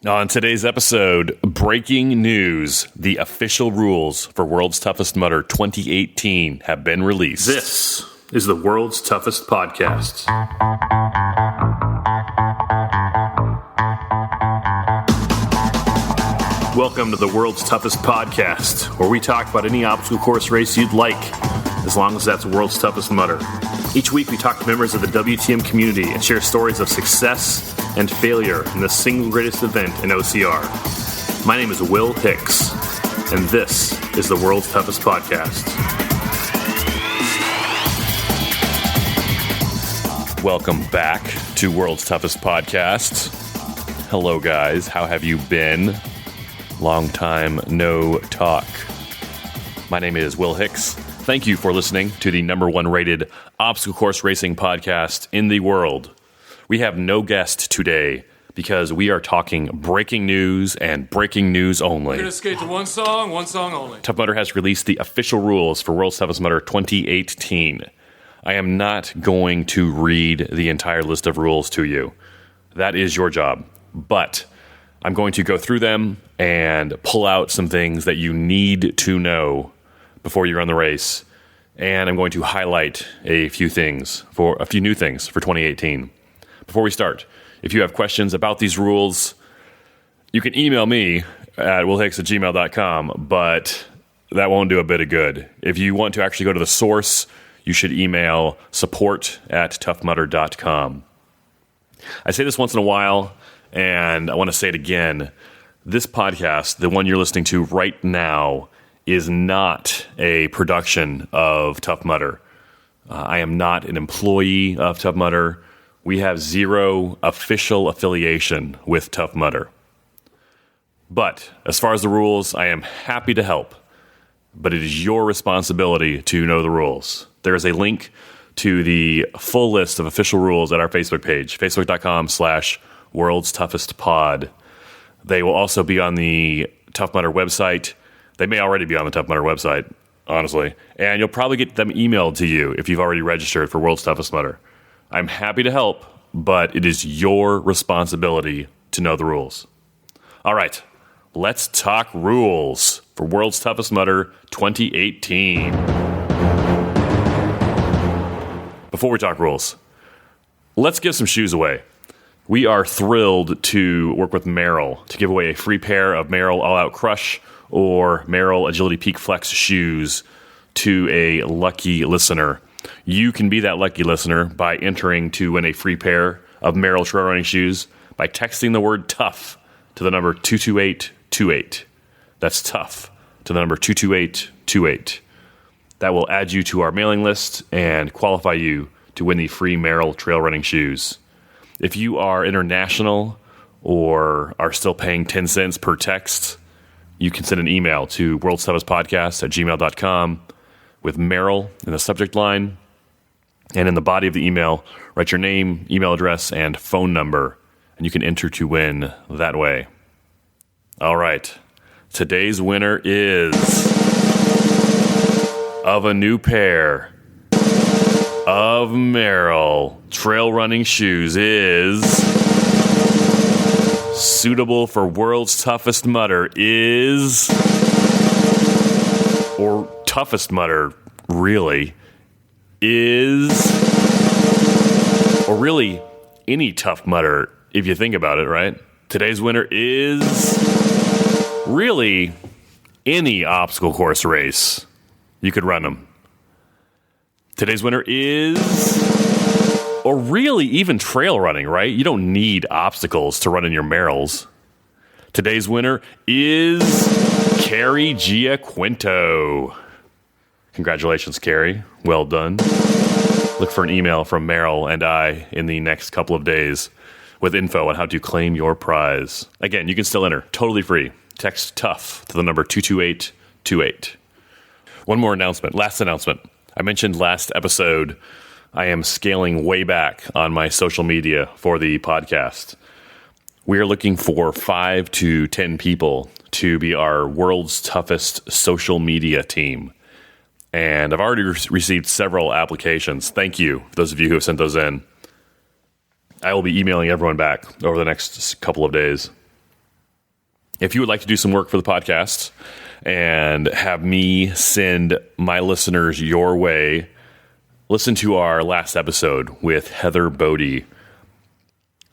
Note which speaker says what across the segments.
Speaker 1: On today's episode, breaking news. The official rules for World's Toughest Mudder 2018 have been released.
Speaker 2: This is the World's Toughest Podcast. Welcome to the World's Toughest Podcast, where we talk about any obstacle course race you'd like, as long as that's World's Toughest Mudder. Each week we talk to members of the WTM community and share stories of success and failure in the single greatest event in OCR. My name is Will Hicks, and this is the World's Toughest Podcast.
Speaker 1: Welcome back to World's Toughest Podcast. Hello, guys. How have you been? Long time no talk. My name is Will Hicks. Thank you for listening to the number one rated obstacle course racing podcast in the world. We have no guest today because we are talking breaking news and breaking news only.
Speaker 3: We're going to skate to one song only.
Speaker 1: Tough Mudder has released the official rules for World's Toughest Mudder 2018. I am not going to read the entire list of rules to you. That is your job. But I'm going to go through them and pull out some things that you need to know before you run the race. And I'm going to highlight a few new things for 2018. Before we start, if you have questions about these rules, you can email me at willhicks@gmail.com, but that won't do a bit of good. If you want to actually go to the source, you should email support@toughmudder.com. I say this once in a while, and I want to say it again. This podcast, the one you're listening to right now, is not a production of Tough Mudder. I am not an employee of Tough Mudder. We have zero official affiliation with Tough Mudder. But as far as the rules, I am happy to help. But it is your responsibility to know the rules. There is a link to the full list of official rules at our Facebook page, facebook.com/World's Toughest Pod. They will also be on the Tough Mudder website. They may already be on the Tough Mudder website, honestly. And you'll probably get them emailed to you if you've already registered for World's Toughest Mudder. I'm happy to help, but it is your responsibility to know the rules. All right, let's talk rules for World's Toughest Mudder 2018. Before we talk rules, let's give some shoes away. We are thrilled to work with Merrell to give away a free pair of Merrell All Out Crush or Merrell Agility Peak Flex shoes to a lucky listener. You can be that lucky listener by entering to win a free pair of Merrell Trail Running Shoes by texting the word TOUGH to the number 22828. That's TOUGH to the number 22828. That will add you to our mailing list and qualify you to win the free Merrell Trail Running Shoes. If you are international or are still paying 10 cents per text, you can send an email to worldstoughestpodcast@gmail.com with Merrell in the subject line. And in the body of the email, write your name, email address, and phone number, and you can enter to win that way. All right. Today's winner is of a new pair of Merrell Trail Running Shoes is suitable for World's Toughest Mudder is, or Toughest Mudder, really, is, or really any Tough Mudder, if you think about it, right? Today's winner is really any obstacle course race. You could run them. Today's winner is, or really even trail running, right? You don't need obstacles to run in your Merrells. Today's winner is Carrie Giaquinto. Congratulations, Carrie. Well done. Look for an email from Merrell and I in the next couple of days with info on how to claim your prize. Again, you can still enter. Totally free. Text TOUGH to the number 22828. One more announcement. Last announcement. I mentioned last episode I am scaling way back on my social media for the podcast. We are looking for 5 to 10 people to be our world's toughest social media team. And I've already received several applications. Thank you, those of you who have sent those in. I will be emailing everyone back over the next couple of days. If you would like to do some work for the podcast and have me send my listeners your way, listen to our last episode with Heather Bodie.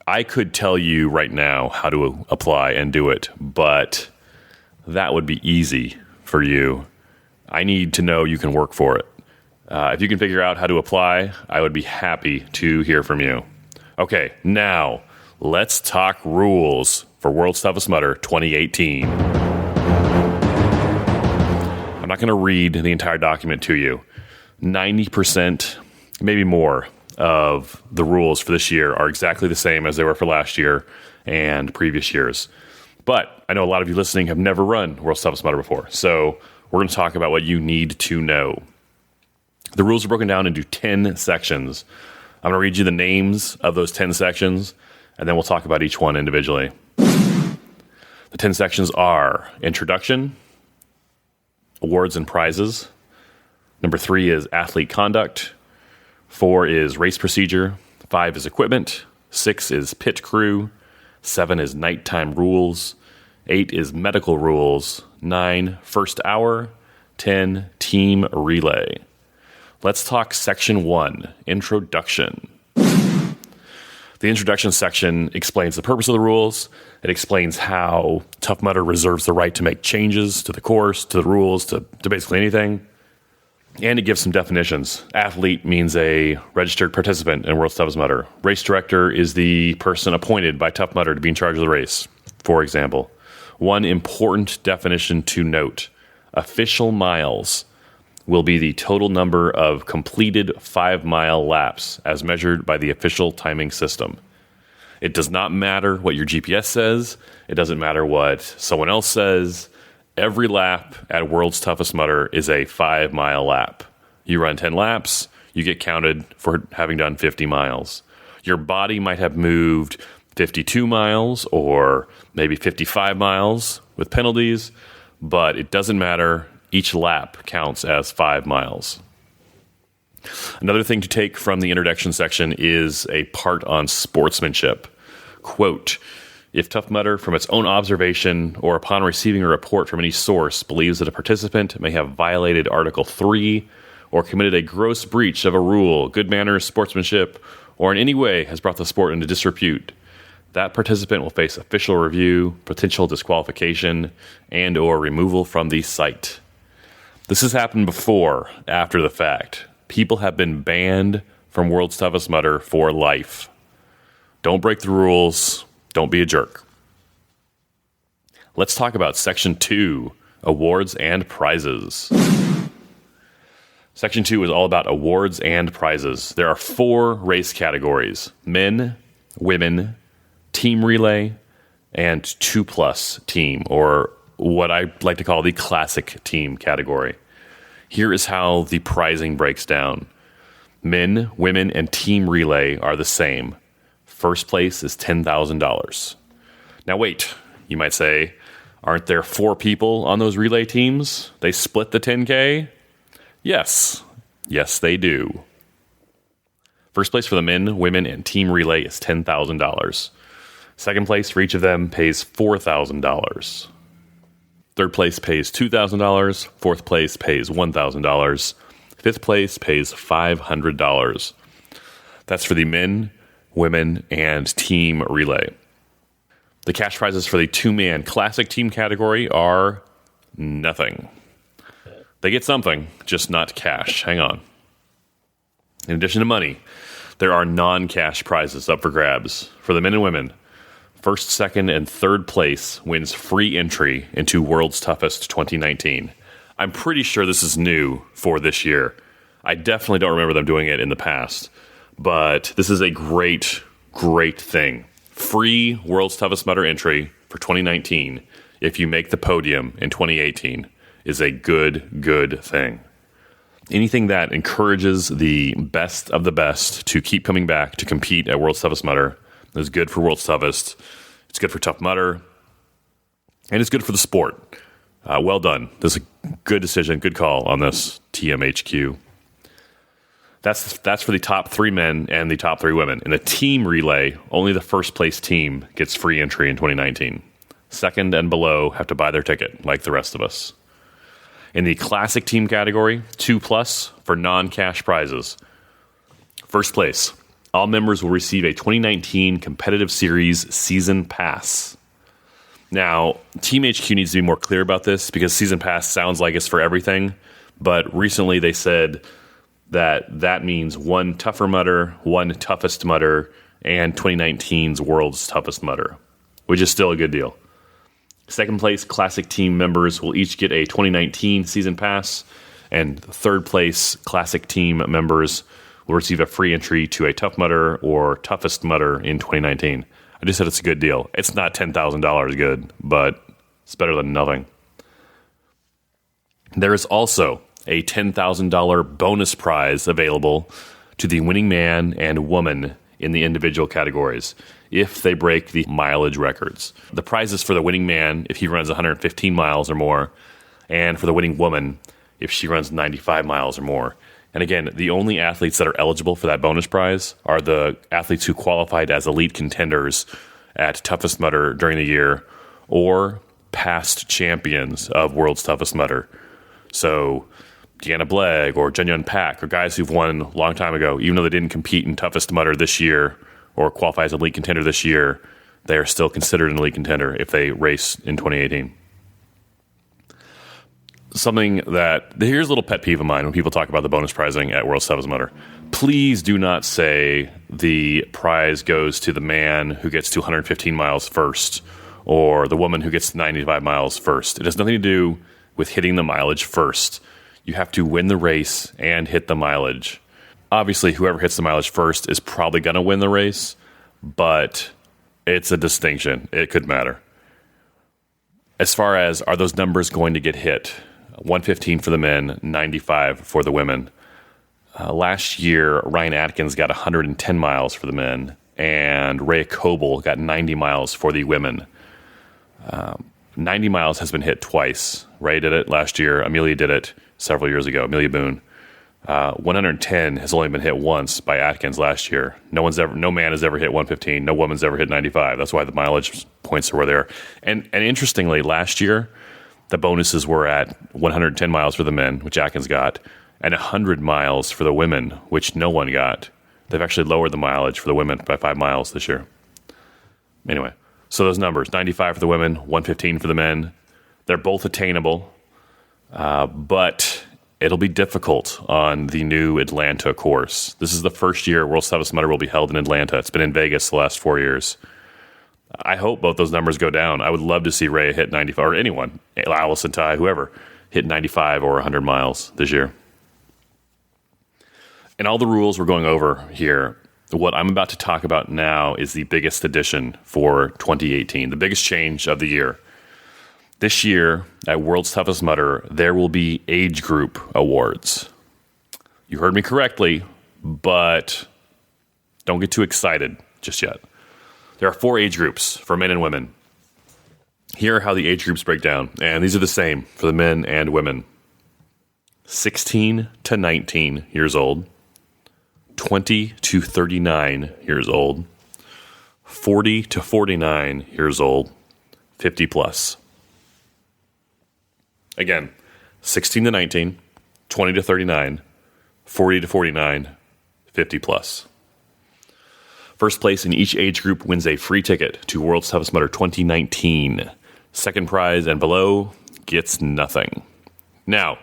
Speaker 1: I could tell you right now how to apply and do it, but that would be easy for you. I need to know you can work for it. If you can figure out how to apply, I would be happy to hear from you. Okay, now let's talk rules for World's Toughest Mudder 2018. I'm not going to read the entire document to you. 90%, maybe more, of the rules for this year are exactly the same as they were for last year and previous years. But I know a lot of you listening have never run World's Toughest Mudder before, so we're going to talk about what you need to know. The rules are broken down into 10 sections. I'm going to read you the names of those 10 sections, and then we'll talk about each one individually. The 10 sections are Introduction, Awards and Prizes. Number 3 is Athlete Conduct. 4 is Race Procedure. 5 is Equipment. 6 is Pit Crew. 7 is Nighttime Rules. 8 is Medical Rules. 9, First Hour. 10, Team Relay. Let's talk Section 1, Introduction. The introduction section explains the purpose of the rules. It explains how Tough Mudder reserves the right to make changes to the course, to the rules, to basically anything. And it gives some definitions. Athlete means a registered participant in World's Toughest Mudder. Race director is the person appointed by Tough Mudder to be in charge of the race, for example. One important definition to note: official miles will be the total number of completed 5-mile laps as measured by the official timing system. It does not matter what your GPS says. It doesn't matter what someone else says. Every lap at World's Toughest Mudder is a 5-mile lap. You run 10 laps, you get counted for having done 50 miles. Your body might have moved 52 miles or maybe 55 miles with penalties, but it doesn't matter. Each lap counts as 5 miles. Another thing to take from the introduction section is a part on sportsmanship. Quote, if Tough Mudder, from its own observation or upon receiving a report from any source, believes that a participant may have violated Article 3 or committed a gross breach of a rule, good manners, sportsmanship, or in any way has brought the sport into disrepute, that participant will face official review, potential disqualification, and or removal from the site. This has happened before, after the fact. People have been banned from World's Toughest Mudder for life. Don't break the rules. Don't be a jerk. Let's talk about Section 2, Awards and Prizes. Section 2 is all about awards and prizes. There are 4 race categories: men, women, team relay, and 2+ team, or what I like to call the classic team category. Here is how the prizing breaks down. Men, women, and team relay are the same. First place is $10,000. Now wait, you might say, aren't there 4 people on those relay teams? They split the 10K? Yes, they do. First place for the men, women, and team relay is $10,000. Second place for each of them pays $4,000. Third place pays $2,000. Fourth place pays $1,000. Fifth place pays $500. That's for the men, women, and team relay. The cash prizes for the 2-man classic team category are nothing. They get something, just not cash. Hang on. In addition to money, there are non-cash prizes up for grabs. For the men and women, first, second, and third place wins free entry into World's Toughest 2019. I'm pretty sure this is new for this year. I definitely don't remember them doing it in the past. But this is a great, great thing. Free World's Toughest Mudder entry for 2019, if you make the podium in 2018, is a good thing. Anything that encourages the best of the best to keep coming back to compete at World's Toughest Mudder is good for World's Toughest. It's good for Tough Mudder. And it's good for the sport. Well done. This is a good decision, good call on this, TMHQ. That's for the top 3 men and the top 3 women. In the team relay, only the first place team gets free entry in 2019. Second and below have to buy their ticket, like the rest of us. In the classic team category, 2+ for non-cash prizes. First place, all members will receive a 2019 Competitive Series Season Pass. Now, TMHQ needs to be more clear about this because Season Pass sounds like it's for everything, but recently they said that means one tougher mudder, one toughest mudder, and 2019's World's Toughest Mudder, which is still a good deal. Second place, Classic Team members will each get a 2019 Season Pass, and third place, Classic Team members will receive a free entry to a Tough Mudder or Toughest Mudder in 2019. I just said it's a good deal. It's not $10,000 good, but it's better than nothing. There is also a $10,000 bonus prize available to the winning man and woman in the individual categories if they break the mileage records. The prize is for the winning man if he runs 115 miles or more, and for the winning woman if she runs 95 miles or more. And again, the only athletes that are eligible for that bonus prize are the athletes who qualified as elite contenders at Toughest Mudder during the year or past champions of World's Toughest Mudder. So Deanna Blegg or Jun Pak or guys who've won a long time ago, even though they didn't compete in Toughest Mudder this year or qualify as elite contender this year, they are still considered an elite contender if they race in 2018. Here's a little pet peeve of mine when people talk about the bonus prizing at World's Toughest Mudder. Please do not say the prize goes to the man who gets to 115 miles first or the woman who gets to 95 miles first. It has nothing to do with hitting the mileage first. You have to win the race and hit the mileage. Obviously, whoever hits the mileage first is probably going to win the race, but it's a distinction. It could matter. As far as are those numbers going to get hit, 115 for the men, 95 for the women. Last year, Ryan Atkins got 110 miles for the men, and Ray Coble got 90 miles for the women. 90 miles has been hit twice. Ray did it last year. Amelia did it several years ago, Amelia Boone. 110 has only been hit once by Atkins last year. No man has ever hit 115. No woman's ever hit 95. That's why the mileage points are where they are. And interestingly, last year, the bonuses were at 110 miles for the men, which Atkins got, and 100 miles for the women, which no one got. They've actually lowered the mileage for the women by 5 miles this year. Anyway, so those numbers, 95 for the women, 115 for the men, they're both attainable, but it'll be difficult on the new Atlanta course. This is the first year World's Toughest Mudder will be held in Atlanta. It's been in Vegas the last 4 years. I hope both those numbers go down. I would love to see Ray hit 95, or anyone, Allison Ty, whoever, hit 95 or 100 miles this year. And all the rules we're going over here, what I'm about to talk about now is the biggest addition for 2018, the biggest change of the year. This year, at World's Toughest Mudder, there will be age group awards. You heard me correctly, but don't get too excited just yet. There are 4 age groups for men and women. Here are how the age groups break down, and these are the same for the men and women. 16 to 19 years old, 20 to 39 years old, 40 to 49 years old, 50 plus. Again, 16 to 19, 20 to 39, 40 to 49, 50 plus. First place in each age group wins a free ticket to World's Toughest Mudder 2019. Second prize and below gets nothing. Now,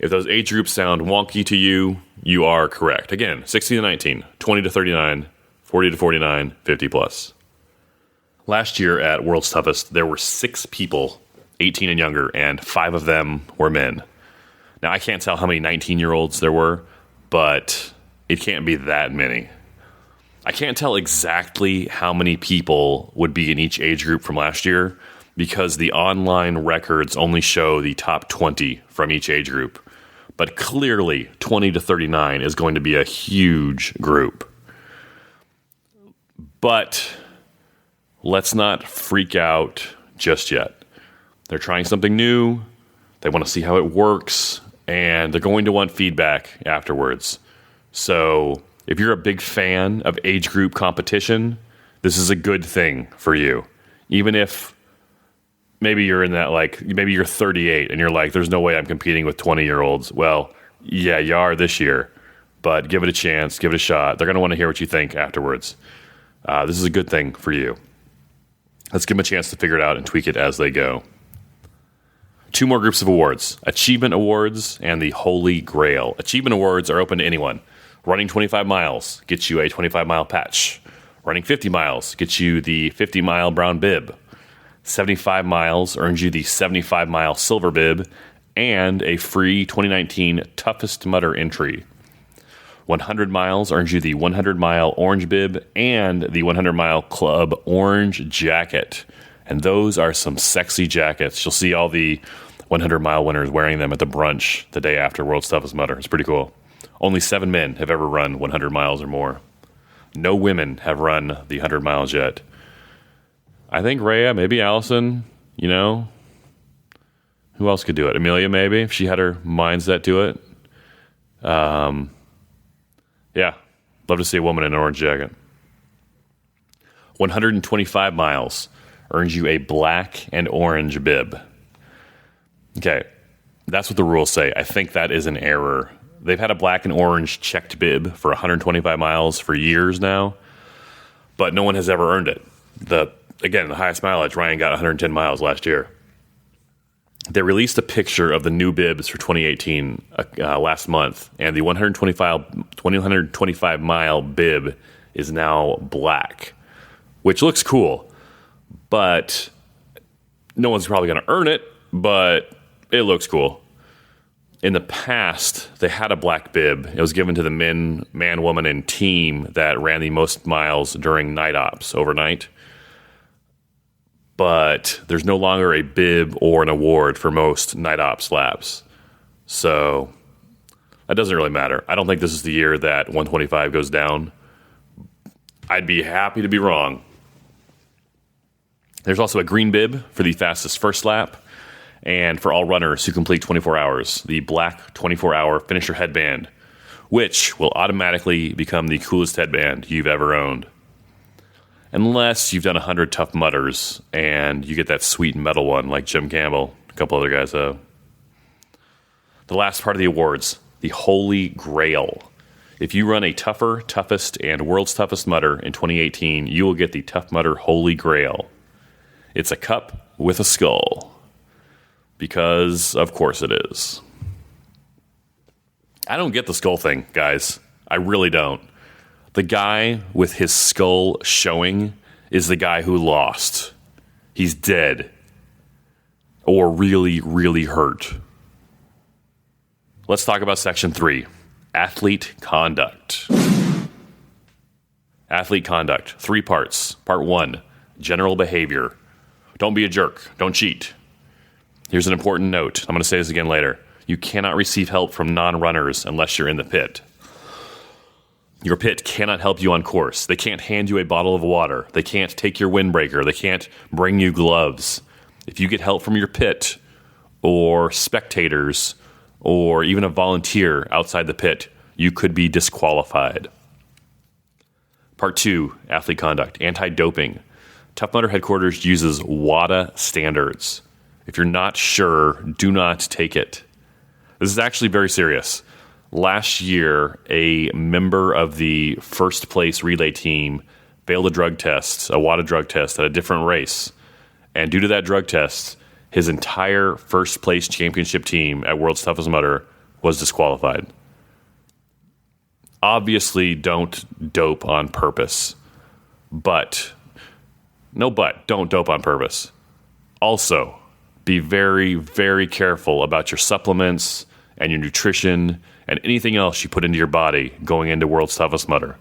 Speaker 1: if those age groups sound wonky to you, you are correct. Again, 16 to 19, 20 to 39, 40 to 49, 50 plus. Last year at World's Toughest, there were 6 people 18 and younger, and 5 of them were men. Now, I can't tell how many 19-year-olds there were, but it can't be that many. I can't tell exactly how many people would be in each age group from last year because the online records only show the top 20 from each age group. But clearly, 20 to 39 is going to be a huge group. But let's not freak out just yet. They're trying something new. They want to see how it works, and they're going to want feedback afterwards. So if you're a big fan of age group competition, this is a good thing for you. Even if maybe you're in that, like, maybe you're 38 and you're like, there's no way I'm competing with 20-year-olds. Well, yeah, you are this year, but give it a chance, give it a shot. They're going to want to hear what you think afterwards. This is a good thing for you. Let's give them a chance to figure it out and tweak it as they go. 2 more groups of awards: Achievement Awards and the Holy Grail. Achievement Awards are open to anyone. Running 25 miles gets you a 25-mile patch. Running 50 miles gets you the 50-mile brown bib. 75 miles earns you the 75-mile silver bib and a free 2019 Toughest Mudder entry. 100 miles earns you the 100-mile orange bib and the 100-mile club orange jacket. And those are some sexy jackets. You'll see all the 100-mile winners wearing them at the brunch the day after World's Toughest Mudder. It's pretty cool. Only 7 men have ever run 100 miles or more. No women have run the 100 miles yet. I think Rhea, maybe Allison, you know. Who else could do it? Amelia, maybe, if she had her mindset to it. Yeah, love to see a woman in an orange jacket. 125 miles earns you a black and orange bib. Okay, that's what the rules say. I think that is an error. They've had a black and orange checked bib for 125 miles for years now, but no one has ever earned it. Again, the highest mileage, Ryan got 110 miles last year. They released a picture of the new bibs for 2018 last month, and the 125-mile bib is now black, which looks cool, but no one's probably going to earn it, but it looks cool. In the past, they had a black bib. It was given to the man, woman, and team that ran the most miles during night ops overnight. But there's no longer a bib or an award for most night ops laps. So that doesn't really matter. I don't think this is the year that 125 goes down. I'd be happy to be wrong. There's also a green bib for the fastest first lap, and for all runners who complete 24 hours, the black 24-hour finisher headband, which will automatically become the coolest headband you've ever owned. Unless you've done 100 Tough Mudders and you get that sweet metal one like Jim Campbell, a couple other guys have. The last part of the awards, the Holy Grail. If you run a tougher, toughest, and world's toughest mudder in 2018, you will get the Tough Mudder Holy Grail. It's a cup with a skull. Because, of course, it is. I don't get the skull thing, guys. I really don't. The guy with his skull showing is the guy who lost. He's dead. Or really, really hurt. Let's talk about Section 3. Athlete conduct. Athlete conduct. 3 parts. Part 1. General behavior. Don't be a jerk. Don't cheat. Here's an important note. I'm going to say this again later. You cannot receive help from non-runners unless you're in the pit. Your pit cannot help you on course. They can't hand you a bottle of water. They can't take your windbreaker. They can't bring you gloves. If you get help from your pit or spectators or even a volunteer outside the pit, you could be disqualified. Part 2, athlete conduct, anti-doping. Tough Mudder headquarters uses WADA standards. If you're not sure, do not take it. This is actually very serious. Last year, a member of the first place relay team failed a drug test, a WADA drug test at a different race. And due to that drug test, his entire first place championship team at World's Toughest Mudder was disqualified. Obviously, don't dope on purpose. Don't dope on purpose. Also, be very, very careful about your supplements and your nutrition and anything else you put into your body going into World's Toughest Mudder.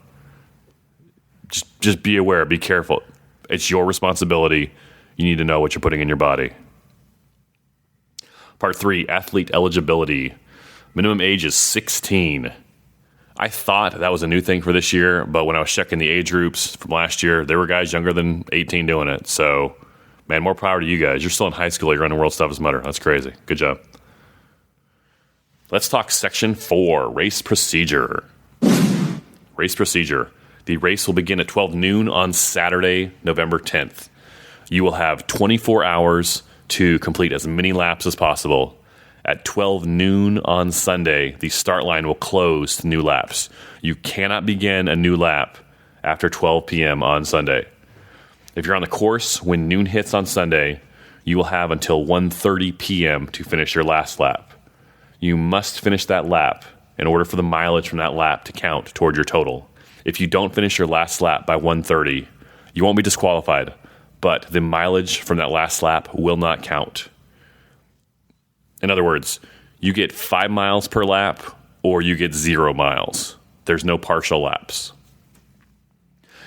Speaker 1: Just be aware, be careful. It's your responsibility. You need to know what you're putting in your body. Part 3, athlete eligibility. Minimum age is 16. I thought that was a new thing for this year, but when I was checking the age groups from last year, there were guys younger than 18 doing it. So, man, more power to you guys. You're still in high school. You're running World's Toughest Mudder. That's crazy. Good job. Let's talk Section 4, race procedure. Race procedure. The race will begin at 12 noon on Saturday, November 10th. You will have 24 hours to complete as many laps as possible. At 12 noon on Sunday, the start line will close to new laps. You cannot begin a new lap after 12 p.m. on Sunday. If you're on the course when noon hits on Sunday, you will have until 1:30 p.m. to finish your last lap. You must finish that lap in order for the mileage from that lap to count toward your total. If you don't finish your last lap by 1:30, you won't be disqualified, but the mileage from that last lap will not count. In other words, you get 5 miles per lap or you get 0 miles. There's no partial laps.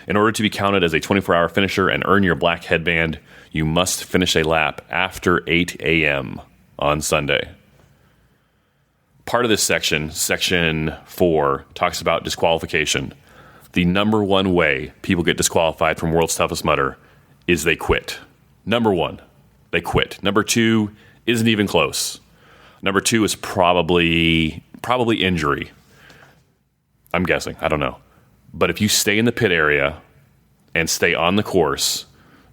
Speaker 1: In order to be counted as a 24-hour finisher and earn your black headband, you must finish a lap after 8 a.m. on Sunday. Part of this section, Section 4, talks about disqualification. The number one way people get disqualified from World's Toughest Mudder is they quit. Number one, they quit. Number two isn't even close. Number two is probably injury. I'm guessing. I don't know. But if you stay in the pit area and stay on the course,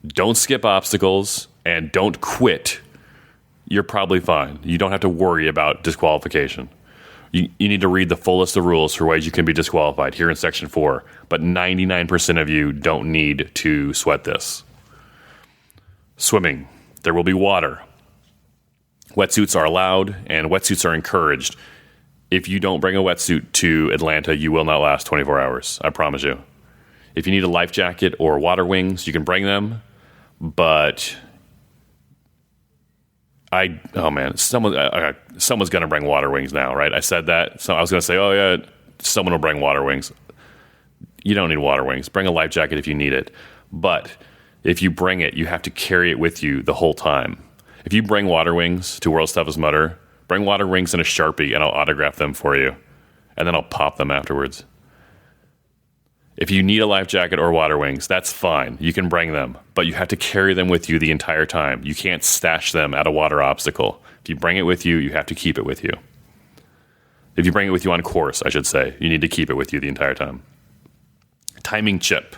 Speaker 1: don't skip obstacles, and don't quit, you're probably fine. You don't have to worry about disqualification. You need to read the full list of rules for ways you can be disqualified here in Section 4, but 99% of you don't need to sweat this. Swimming. There will be water. Wetsuits are allowed, and wetsuits are encouraged. If you don't bring a wetsuit to Atlanta, you will not last 24 hours. I promise you. If you need a life jacket or water wings, you can bring them, but someone's going to bring water wings now, right? I said that. So I was going to say, oh, yeah, someone will bring water wings. You don't need water wings. Bring a life jacket if you need it. But if you bring it, you have to carry it with you the whole time. If you bring water wings to World's Toughest Mudder, bring water wings in a Sharpie, and I'll autograph them for you. And then I'll pop them afterwards. If you need a life jacket or water wings, that's fine. You can bring them. But you have to carry them with you the entire time. You can't stash them at a water obstacle. If you bring it with you, you have to keep it with you. If you bring it with you on course, I should say, you need to keep it with you the entire time. Timing chip.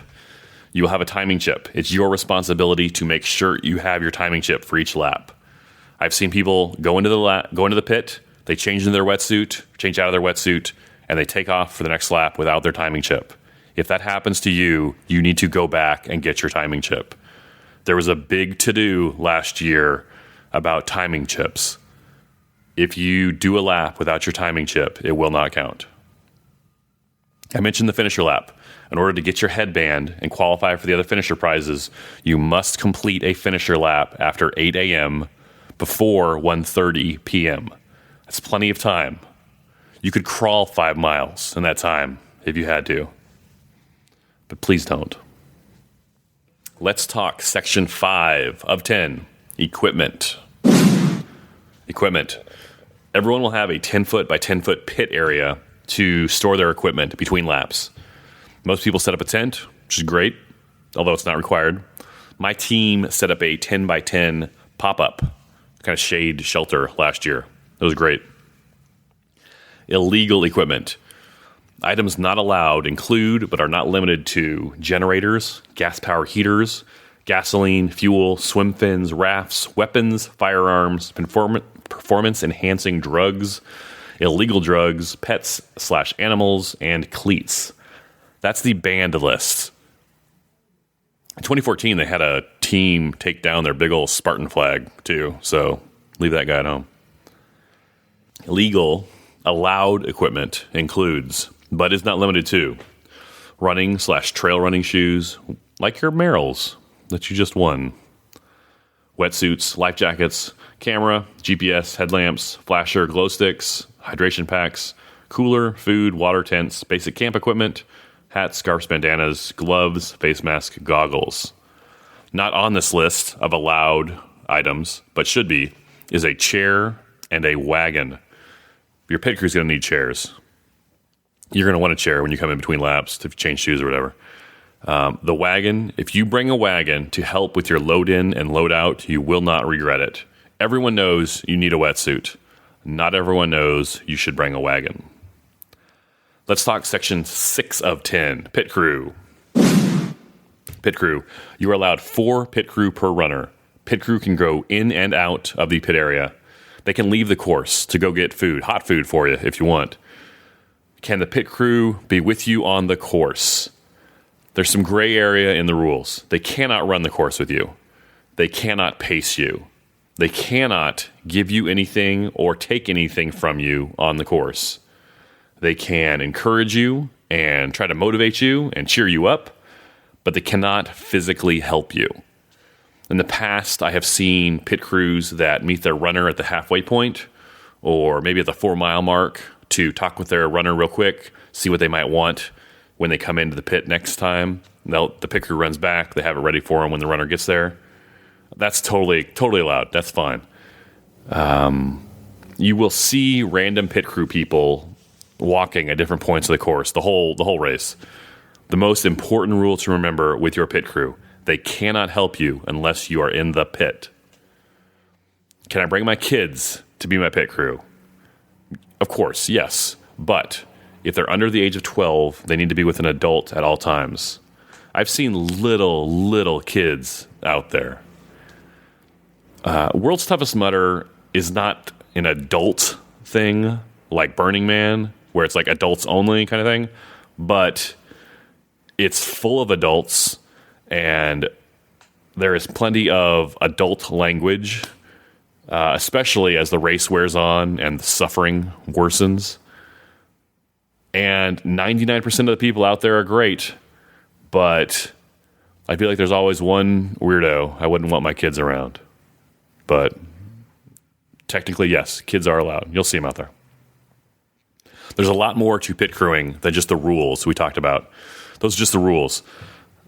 Speaker 1: You will have a timing chip. It's your responsibility to make sure you have your timing chip for each lap. I've seen people go into the pit, they change out of their wetsuit, and they take off for the next lap without their timing chip. If that happens to you, you need to go back and get your timing chip. There was a big to-do last year about timing chips. If you do a lap without your timing chip, it will not count. I mentioned the finisher lap. In order to get your headband and qualify for the other finisher prizes, you must complete a finisher lap after 8 a.m. before 1:30 p.m. That's plenty of time. You could crawl 5 miles in that time if you had to. But please don't. Let's talk Section 5 of 10, equipment. Equipment. Everyone will have a 10-foot by 10-foot pit area to store their equipment between laps. Most people set up a tent, which is great, although it's not required. My team set up a 10 by 10 pop-up, kind of shade shelter last year. It was great. Illegal equipment. Items not allowed include, but are not limited to, generators, gas power heaters, gasoline, fuel, swim fins, rafts, weapons, firearms, performance-enhancing drugs, illegal drugs, pets/animals, and cleats. That's the banned list. In 2014, they had a team take down their big old Spartan flag, too, so leave that guy at home. Illegal, allowed equipment includes, but is not limited to, running/trail running shoes, like your Merrells that you just won, wetsuits, life jackets, camera, GPS, headlamps, flasher, glow sticks, hydration packs, cooler, food, water tents, basic camp equipment, hats, scarves, bandanas, gloves, face mask, goggles. Not on this list of allowed items, but should be, is a chair and a wagon. Your pit crew's going to need chairs. You're going to want a chair when you come in between laps to change shoes or whatever. The wagon, if you bring a wagon to help with your load in and load out, you will not regret it. Everyone knows you need a wetsuit. Not everyone knows you should bring a wagon. Let's talk Section 6 of 10, pit crew. Pit crew. You are allowed 4 pit crew per runner, Pit crew can go in and out of the pit area. They can leave the course to go get food, hot food for you if you want. Can the pit crew be with you on the course? There's some gray area in the rules. They cannot run the course with you. They cannot pace you. They cannot give you anything or take anything from you on the course. They can encourage you and try to motivate you and cheer you up, but they cannot physically help you. In the past, I have seen pit crews that meet their runner at the halfway point or maybe at the 4-mile mark to talk with their runner real quick, see what they might want when they come into the pit next time. The pit crew runs back. They have it ready for them when the runner gets there. That's totally allowed. That's fine. You will see random pit crew people walking at different points of the course, the whole race. The most important rule to remember with your pit crew: they cannot help you unless you are in the pit. Can I bring my kids to be my pit crew? Of course, yes. But if they're under the age of 12, they need to be with an adult at all times. I've seen little kids out there. World's Toughest Mudder is not an adult thing like Burning Man, where it's like adults only kind of thing, but it's full of adults, and there is plenty of adult language, especially as the race wears on and the suffering worsens. And 99% of the people out there are great, but I feel like there's always one weirdo I wouldn't want my kids around. But technically, yes, kids are allowed. You'll see them out there. There's a lot more to pit crewing than just the rules we talked about. Those are just the rules.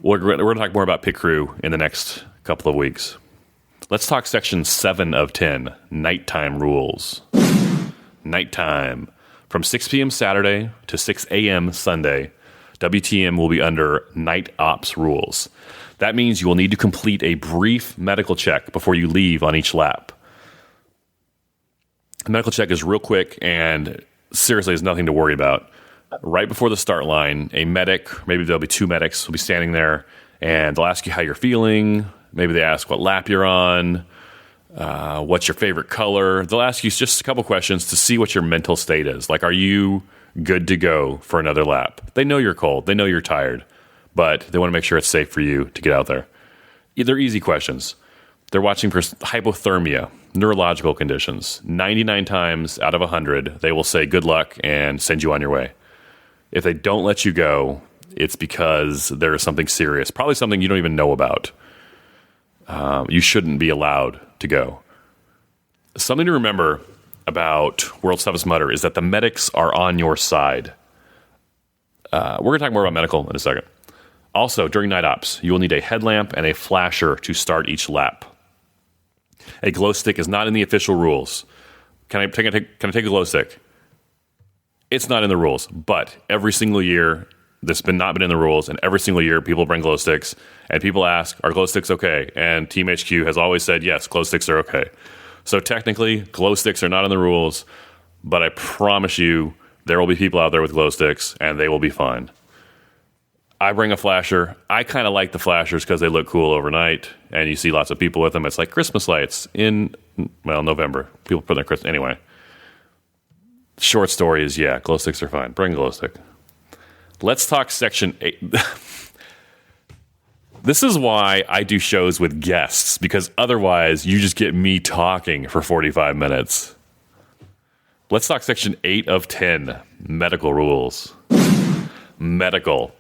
Speaker 1: We're going to talk more about pit crew in the next couple of weeks. Let's talk section 7 of 10, nighttime rules. Nighttime. From 6 p.m. Saturday to 6 a.m. Sunday, WTM will be under night ops rules. That means you will need to complete a brief medical check before you leave on each lap. The medical check is real quick and seriously is nothing to worry about. Right before the start line, a medic, maybe there'll be 2 medics, will be standing there, and they'll ask you how you're feeling. Maybe they ask what lap you're on, what's your favorite color. They'll ask you just a couple questions to see what your mental state is. Like, are you good to go for another lap? They know you're cold. They know you're tired, but they want to make sure it's safe for you to get out there. They're easy questions. They're watching for hypothermia, neurological conditions. 99 times out of 100, they will say good luck and send you on your way. If they don't let you go, it's because there is something serious, probably something you don't even know about. You shouldn't be allowed to go. Something to remember about World's Toughest Mudder is that the medics are on your side. We're going to talk more about medical in a second. Also, during night ops, you will need a headlamp and a flasher to start each lap. A glow stick is not in the official rules. Can I take a glow stick? It's not in the rules, but every single year, this has not been in the rules, and every single year people bring glow sticks, and people ask, are glow sticks okay? And TMHQ has always said, yes, glow sticks are okay. So technically, glow sticks are not in the rules, but I promise you there will be people out there with glow sticks, and they will be fine. I bring a flasher. I kind of like the flashers because they look cool overnight, and you see lots of people with them. It's like Christmas lights in, November. People put their Christmas. Anyway, short story is, yeah, glow sticks are fine. Bring a glow stick. Let's talk section 8. This is why I do shows with guests, because otherwise you just get me talking for 45 minutes. Let's talk section 8 of 10, medical rules. Medical.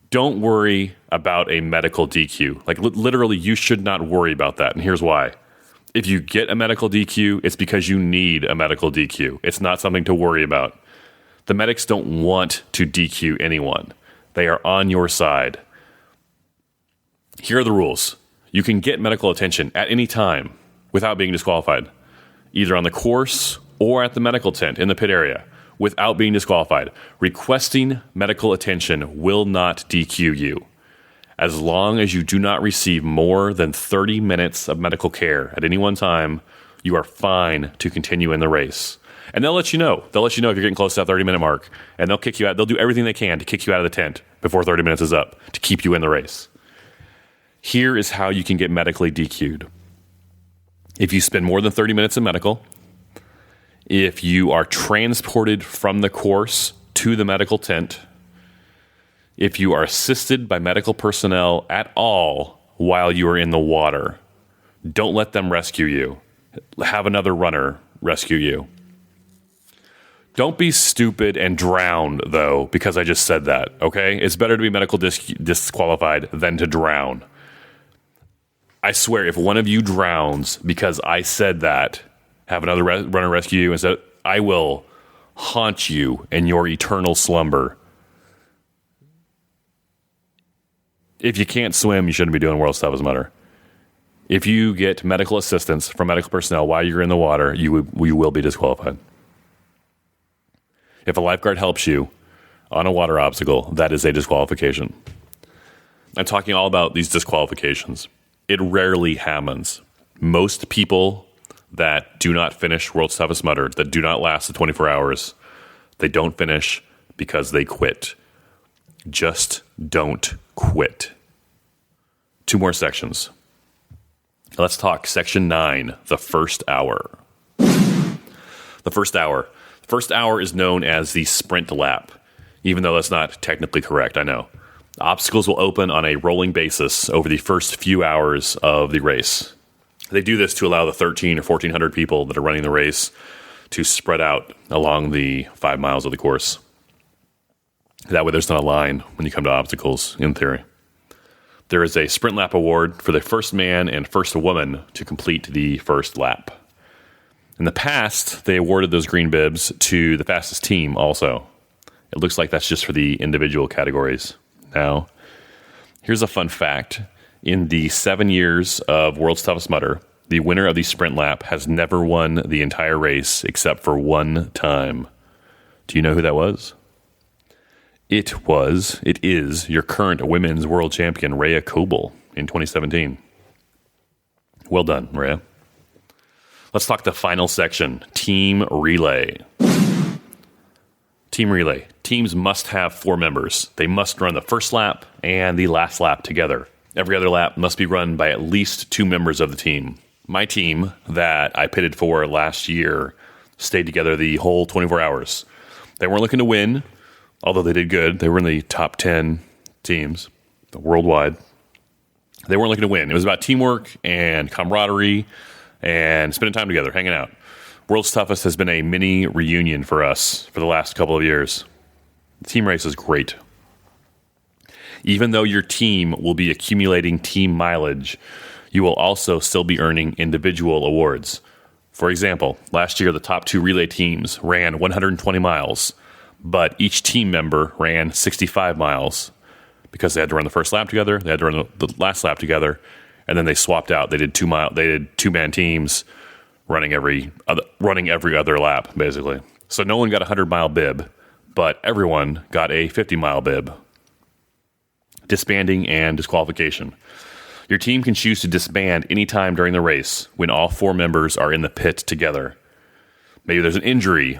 Speaker 1: Don't worry about a medical DQ. Like, literally, you should not worry about that, and here's why. If you get a medical DQ, it's because you need a medical DQ. It's not something to worry about. The medics don't want to DQ anyone. They are on your side. Here are the rules. You can get medical attention at any time without being disqualified, either on the course or at the medical tent in the pit area, without being disqualified. Requesting medical attention will not DQ you. As long as you do not receive more than 30 minutes of medical care at any one time, you are fine to continue in the race. And they'll let you know. They'll let you know if you're getting close to that 30-minute mark, and they'll kick you out. They'll do everything they can to kick you out of the tent before 30 minutes is up to keep you in the race. Here is how you can get medically DQ'd. if you spend more than 30 minutes in medical, if you are transported from the course to the medical tent, if you are assisted by medical personnel at all while you are in the water, don't let them rescue you. Have another runner rescue you. Don't be stupid and drown, though, because I just said that, okay? It's better to be medical disqualified than to drown. I swear, if one of you drowns because I said that, have another runner rescue you, and said, I will haunt you in your eternal slumber. If you can't swim, you shouldn't be doing World's Toughest Mudder. If you get medical assistance from medical personnel while you're in the water, you will be disqualified. If a lifeguard helps you on a water obstacle, that is a disqualification. I'm talking all about these disqualifications. It rarely happens. Most people that do not finish World's Toughest Mudder, that do not last the 24 hours, they don't finish because they quit. Just don't quit. 2 more sections. Let's talk section 9, the first hour. The first hour. The first hour is known as the sprint lap, even though that's not technically correct, I know. Obstacles will open on a rolling basis over the first few hours of the race. They do this to allow the 1,300 or 1,400 people that are running the race to spread out along the 5 miles of the course. That way there's not a line when you come to obstacles, in theory. There is a sprint lap award for the first man and first woman to complete the first lap. In the past, they awarded those green bibs to the fastest team also. It looks like that's just for the individual categories. Now, here's a fun fact. In the 7 years of World's Toughest Mudder, the winner of the sprint lap has never won the entire race except for one time. Do you know who that was? It is your current women's world champion, Rhea Coble, in 2017. Well done, Rhea. Let's talk the final section, team relay. Team relay. Teams must have 4 members. They must run the first lap and the last lap together. Every other lap must be run by at least 2 members of the team. My team that I pitted for last year stayed together the whole 24 hours. They weren't looking to win, although they did good. They were in the top 10 teams worldwide. They weren't looking to win. It was about teamwork and camaraderie and spending time together, hanging out. World's Toughest has been a mini reunion for us for the last couple of years. The team race is great. Even though your team will be accumulating team mileage, you will also still be earning individual awards. For example, last year the top 2 relay teams ran 120 miles, but each team member ran 65 miles because they had to run the first lap together, they had to run the last lap together, and then they swapped out. They did 2-man teams running every other lap, basically. So no one got a 100-mile bib, but everyone got a 50-mile bib. Disbanding and disqualification. Your team can choose to disband anytime during the race when all 4 members are in the pit together. Maybe there's an injury.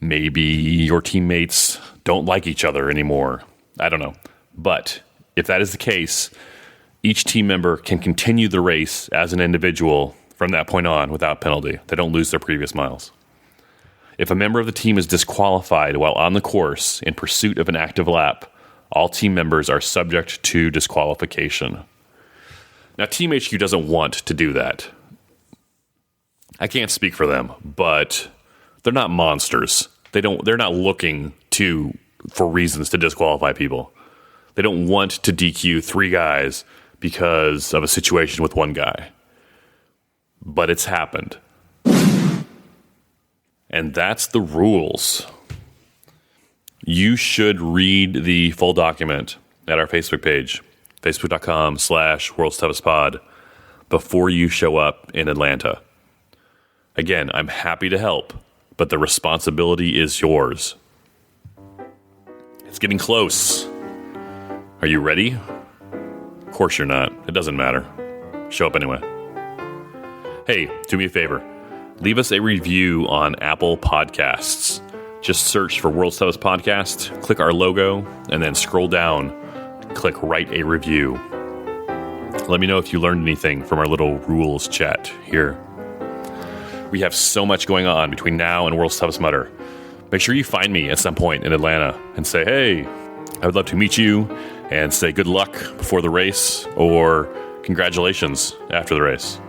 Speaker 1: Maybe your teammates don't like each other anymore. I don't know. But if that is the case, each team member can continue the race as an individual from that point on without penalty. They don't lose their previous miles. If a member of the team is disqualified while on the course in pursuit of an active lap, all team members are subject to disqualification. Now, TMHQ doesn't want to do that. I can't speak for them, but they're not monsters. They're not looking for reasons to disqualify people. They don't want to DQ 3 guys because of a situation with 1 guy. But it's happened. And that's the rules. You should read the full document at our Facebook page, facebook.com/World's Toughest Pod, before you show up in Atlanta. Again, I'm happy to help, but the responsibility is yours. It's getting close. Are you ready? Of course you're not. It doesn't matter. Show up anyway. Hey, do me a favor. Leave us a review on Apple Podcasts. Just search for World's Toughest Podcast, click our logo, and then scroll down, click Write a Review. Let me know if you learned anything from our little rules chat here. We have so much going on between now and World's Toughest Mudder. Make sure you find me at some point in Atlanta and say, hey, I would love to meet you, and say good luck before the race or congratulations after the race.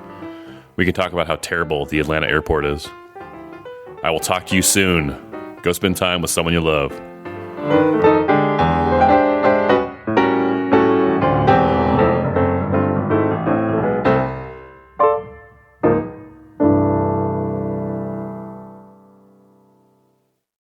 Speaker 1: We can talk about how terrible the Atlanta airport is. I will talk to you soon. Go spend time with someone you love.